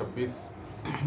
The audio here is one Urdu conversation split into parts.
26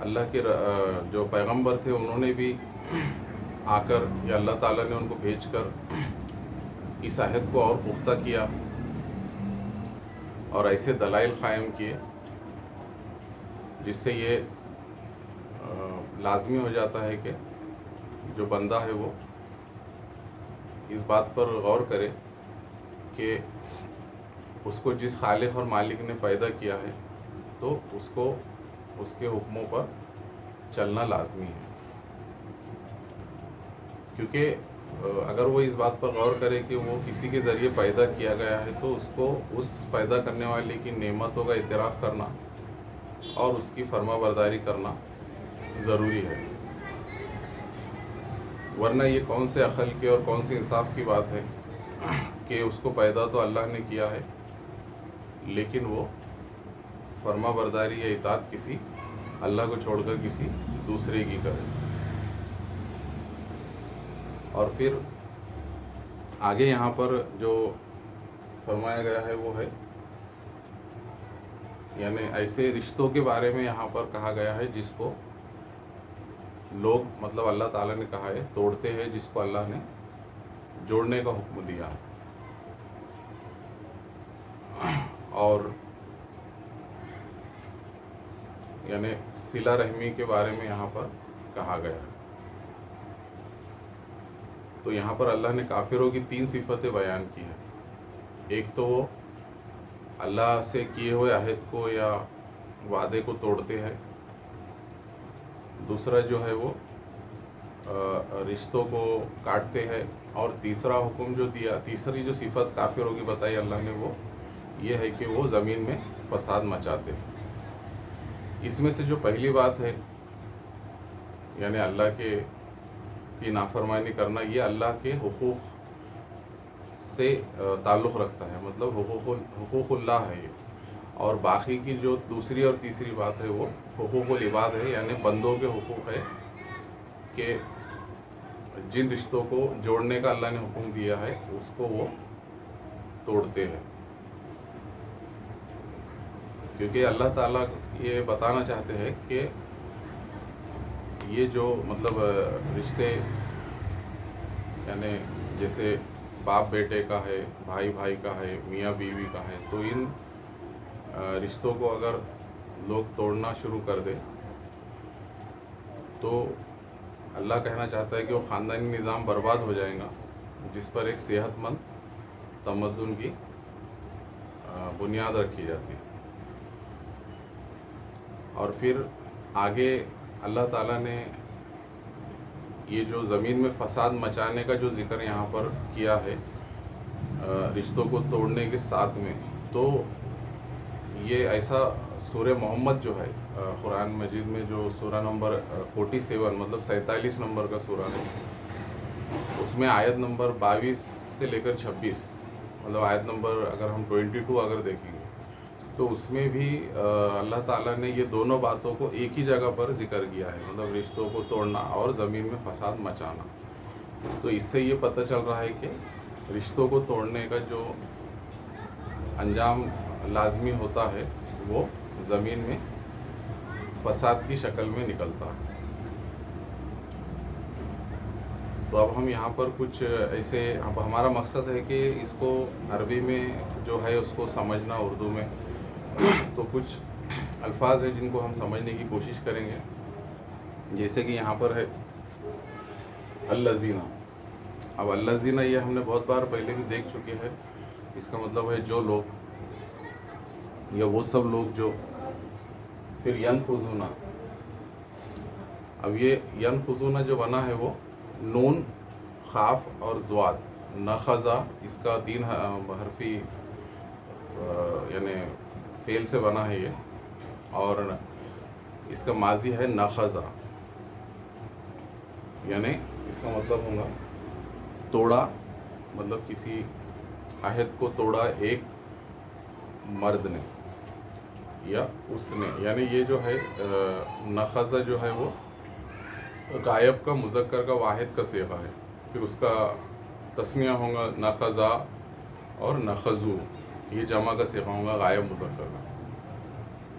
اللہ کے جو پیغمبر تھے انہوں نے بھی آ کر یا اللہ تعالیٰ نے ان کو بھیج کر اس عہد کو اور پختہ کیا اور ایسے دلائل قائم کیے جس سے یہ لازمی ہو جاتا ہے کہ جو بندہ ہے وہ اس بات پر غور کرے کہ اس کو جس خالق اور مالک نے پیدا کیا ہے تو اس کو اس کے حکموں پر چلنا لازمی ہے. کیونکہ اگر وہ اس بات پر غور کرے کہ وہ کسی کے ذریعے پیدا کیا گیا ہے تو اس کو اس پیدا کرنے والے کی نعمتوں کا اعتراف کرنا اور اس کی فرما برداری کرنا ضروری ہے. ورنہ یہ کون سے عقل کے اور کون سے انصاف کی بات ہے کہ اس کو پیدا تو اللہ نے کیا ہے لیکن وہ فرما برداری یا اطاعت کسی اللہ کو چھوڑ کر کسی دوسرے کی کرے. اور پھر آگے یہاں پر جو فرمایا گیا ہے وہ ہے یعنی ایسے رشتوں کے بارے میں یہاں پر کہا گیا ہے جس کو لوگ مطلب اللہ تعالیٰ نے کہا ہے توڑتے ہیں جس کو اللہ نے جوڑنے کا حکم دیا. اور یعنی صلہ رحمی کے بارے میں یہاں پر کہا گیا ہے. تو یہاں پر اللہ نے کافروں کی 3 صفتیں بیان کی ہیں. ایک تو وہ اللہ سے کیے ہوئے عہد کو یا وعدے کو توڑتے ہیں. دوسرا جو ہے وہ رشتوں کو کاٹتے ہیں. اور تیسرا حکم جو دیا تیسری جو صفت کافروں کی بتائی اللہ نے وہ یہ ہے کہ وہ زمین میں فساد مچاتے ہیں. اس میں سے جو پہلی بات ہے یعنی اللہ کی نافرمانی کرنا یہ اللہ کے حقوق سے تعلق رکھتا ہے. مطلب حقوق اللہ ہے یہ. اور باقی کی جو دوسری اور تیسری بات ہے وہ حقوق العباد ہے یعنی بندوں کے حقوق ہے کہ جن رشتوں کو جوڑنے کا اللہ نے حکم دیا ہے اس کو وہ توڑتے ہیں. کیونکہ اللہ تعالیٰ یہ بتانا چاہتے ہیں کہ یہ جو مطلب رشتے یعنی جیسے باپ بیٹے کا ہے, بھائی بھائی کا ہے, میاں بیوی کا ہے, تو ان رشتوں کو اگر لوگ توڑنا شروع کر دے تو اللہ کہنا چاہتا ہے کہ وہ خاندانی نظام برباد ہو جائے گا جس پر ایک صحت مند تمدن کی بنیاد رکھی جاتی ہے. اور پھر آگے اللہ تعالیٰ نے یہ جو زمین میں فساد مچانے کا جو ذکر یہاں پر کیا ہے رشتوں کو توڑنے کے ساتھ میں, تو یہ ایسا سورہ محمد جو ہے قرآن مجید میں جو سورہ نمبر 47 مطلب 47 نمبر کا سورہ ہے اس میں آیت نمبر 22 سے لے کر 26 مطلب آیت نمبر اگر ہم 22 اگر دیکھیں گے تو اس میں بھی اللہ تعالیٰ نے یہ دونوں باتوں کو ایک ہی جگہ پر ذکر کیا ہے. مطلب رشتوں کو توڑنا اور زمین میں فساد مچانا. تو اس سے یہ پتہ چل رہا ہے کہ رشتوں کو توڑنے کا جو انجام لازمی ہوتا ہے وہ زمین میں فساد کی شکل میں نکلتا ہے. تو اب ہم یہاں پر کچھ ایسے اب ہمارا مقصد ہے کہ اس کو عربی میں جو ہے اس کو سمجھنا اردو میں تو کچھ الفاظ ہیں جن کو ہم سمجھنے کی کوشش کریں گے. جیسے کہ یہاں پر ہے الذین. اب الذین یہ ہم نے بہت بار پہلے بھی دیکھ چکے ہیں. اس کا مطلب ہے جو لوگ یا وہ سب لوگ جو. پھر ینفذون. اب یہ ینفذون جو بنا ہے وہ نون خاف اور زواد نخزا اس کا 3 حرفی یعنی فعل سے بنا ہے یہ, اور اس کا ماضی ہے نخزا یعنی اس کا مطلب ہوگا توڑا. مطلب کسی عہد کو توڑا ایک مرد نے یا اس نے. یعنی یہ جو ہے نخزا جو ہے وہ غائب کا مذکر کا واحد کا صیغہ ہے. پھر اس کا تسنیہ ہوگا نخزا اور نخزو, یہ جمع کا صیغہ ہوگا غائب مذکر کا.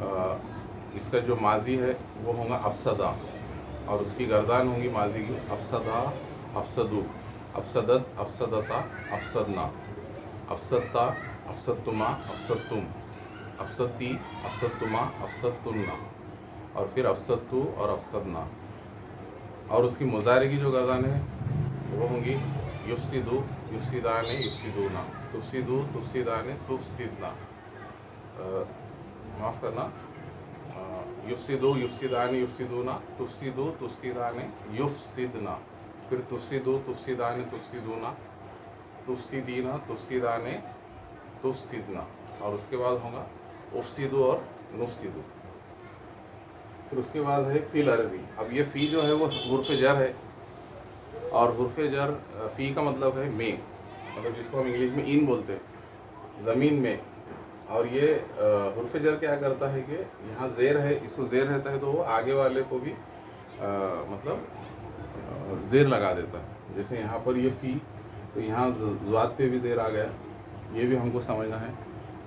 اس کا جو ماضی ہے وہ ہوگا افسدہ، اور اس کی گردان ہوگی ماضی کی افسدہ افسدو، افسدت افسدتا افسدنا، افسدتا افسدتما افسدتم، افسدتی افسدتما افسدتنا، اور پھر افسدتو اور افسدنا. اور اس کی مضارع کی جو گردان ہے وہ ہوں گی یفسدو یفسدانے یفسدونا، تفسدو تفسدانے تفسدنا، معاف کرنا، یفسدو یفسدانے یفسدونا، تفسدو تفسدانے یفسدنا، پھر تفسدو تفسدانے تفسدونا، تفسدینا تفسدانے تفسدنا، اور اس کے بعد ہوگا افسدو اور نفسدو. پھر اس کے بعد ہے فی الارضی. اب یہ فی جو ہے وہ حرف جر ہے، اور حرف جر فی کا مطلب ہے میں، مطلب جس کو ہم انگلش میں ان بولتے ہیں، زمین میں. اور یہ حرف جر کیا کرتا ہے کہ یہاں زیر ہے، اس کو زیر رہتا ہے تو وہ آگے والے کو بھی مطلب زیر لگا دیتا ہے. جیسے یہاں پر یہ فی، تو یہاں ذات پہ بھی زیر آ گیا، یہ بھی ہم کو سمجھنا ہے.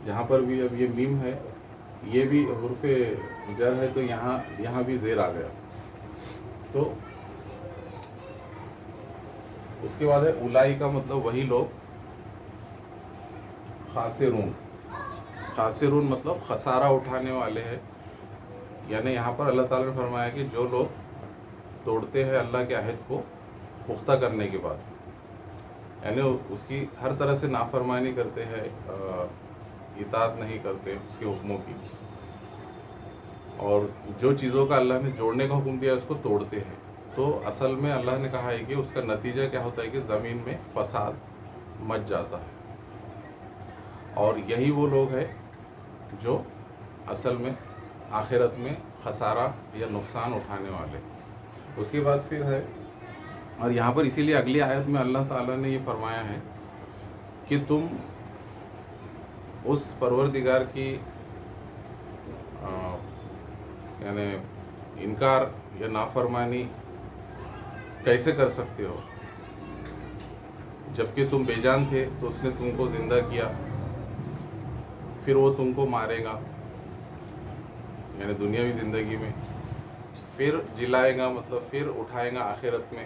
جہاں پر بھی اب یہ میم ہے، یہ بھی حرف جر ہے، تو یہاں بھی زیر آ گیا. تو اس کے بعد ہے اولائی کا مطلب وہی لوگ، خاسرون، خاسرون مطلب خسارہ اٹھانے والے ہیں. یعنی یہاں پر اللہ تعالیٰ نے فرمایا کہ جو لوگ توڑتے ہیں اللہ کے عہد کو پختہ کرنے کے بعد، یعنی اس کی ہر طرح سے نافرمانی کرتے ہیں، اطاعت نہیں کرتے اس کے حکموں کی، اور جو چیزوں کا اللہ نے جوڑنے کا حکم دیا اس کو توڑتے ہیں، تو اصل میں اللہ نے کہا ہے کہ اس کا نتیجہ کیا ہوتا ہے کہ زمین میں فساد مچ جاتا ہے. اور یہی وہ لوگ ہیں جو اصل میں آخرت میں خسارہ یا نقصان اٹھانے والے. اس کے بعد پھر ہے، اور یہاں پر اسی لیے اگلی آیت میں اللہ تعالیٰ نے یہ فرمایا ہے کہ تم اس پروردگار کی یعنی انکار یا نافرمانی کیسے کر سکتے ہو، جبکہ تم بے جان تھے تو اس نے تم کو زندہ کیا، پھر وہ تم کو مارے گا یعنی دنیاوی زندگی میں، پھر جلائے گا مطلب پھر اٹھائے گا آخرت میں،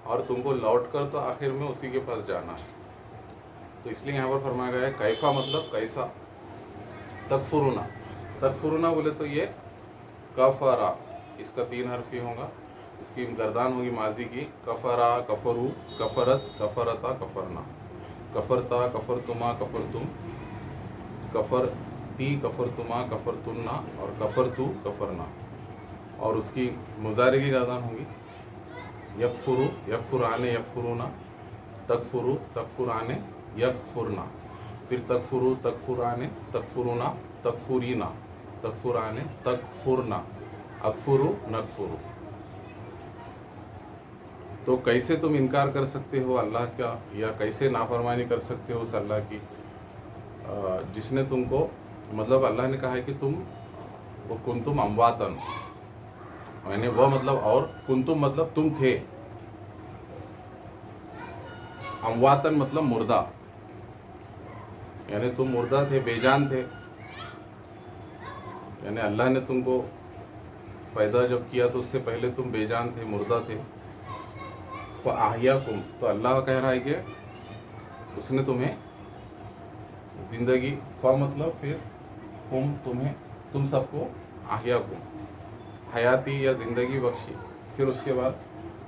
اور تم کو لوٹ کر تو آخر میں اسی کے پاس جانا ہے. تو اس لیے یہاں پر فرمایا گیا ہے کیفا مطلب کیسا. تکفرونا، تکفرونا بولے تو یہ کفرا، اس کا 3 حرفی ہوگا، اس کی گردان ہوگی ماضی کی کفرا کفرو کفرت کفرتا کفرنا، کفرتا کفرتما کفرتم، کفرتی کفرتما کفرتنا، اور کفرتو کفرنا. اور اس کی مضارع کی گردان ہوگی یکفرو یکفرانے یکفرونا، تکفرو تکفرانے یکفرنا، پھر تکفرو تکفرانے تکفرونا تکفرینا، تکفرانے تکفرنا، اکفرو نکفرو. تو کیسے تم انکار کر سکتے ہو اللہ کا، یا کیسے نافرمانی کر سکتے ہو اس اللہ کی جس نے تم کو، مطلب اللہ نے کہا ہے کہ تم وہ کنتم امواتن، یعنی وہ مطلب، اور کنتم مطلب تم تھے، امواتن مطلب مردہ، یعنی تم مردہ تھے، بے جان تھے. یعنی اللہ نے تم کو پیدا جب کیا تو اس سے پہلے تم بے جان تھے، مردہ تھے. فَأَحْيَاكُمْ، تو اللہ کہہ رہا ہے کہ اس نے تمہیں زندگی، فا مطلب پھر ہم تمہیں، تم سب کو احیاکم حیاتی یا زندگی بخشی. پھر اس کے بعد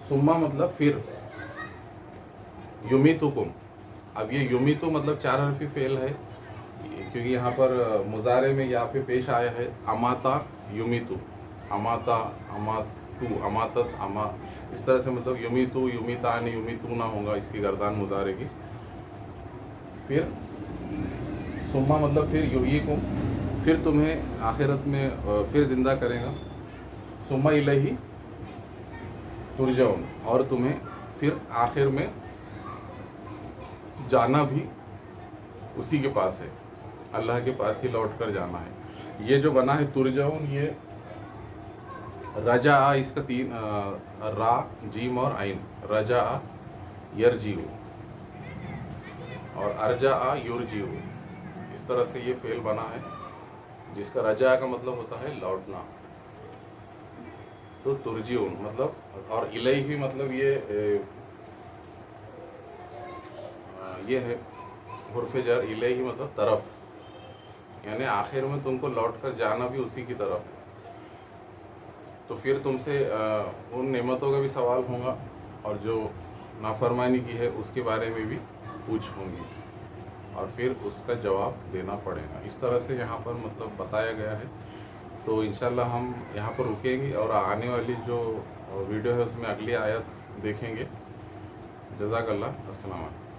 ثم مطلب پھر، یمیتکم. اب یہ یمیتو مطلب 4 حرفی فعل ہے، کیونکہ یہاں پر مضارع میں یہاں پہ پیش آیا ہے اماتا یمیتو، اماتا اماتو اماتت اما، اس طرح سے مطلب یمیتو یمیتان یمیتونا ہوگا اس کی گردان مضارع کی. پھر ثم مطلب پھر یحییکم، پھر تمہیں آخرت میں پھر زندہ کرے گا. ثم الیہ ترجعون، اور تمہیں پھر آخر میں جانا بھی اسی کے پاس ہے، اللہ کے پاس ہی لوٹ کر جانا ہے. یہ جو بنا ہے ترجعون، یہ رجع، اس کا 3 را جیم اور عین، رجع یرجیو اور ارجع یرجیو، اس طرح سے یہ فعل بنا ہے. جس کا رجا کا مطلب ہوتا ہے لوٹنا. تو ترجیون مطلب اور الیہ مطلب یہ ہے حرف جر. الیہ مطلب طرف، یعنی آخر میں تم کو لوٹ کر جانا بھی اسی کی طرف ہے. تو پھر تم سے ان نعمتوں کا بھی سوال ہوگا اور جو نافرمانی کی ہے اس کے بارے میں بھی پوچھ ہوں گی اور پھر اس کا جواب دینا پڑے گا. اس طرح سے یہاں پر مطلب بتایا گیا ہے. تو انشاءاللہ ہم یہاں پر رکیں گے اور آنے والی جو ویڈیو ہے اس میں اگلی آیت دیکھیں گے. جزاک اللہ. السلام علیکم.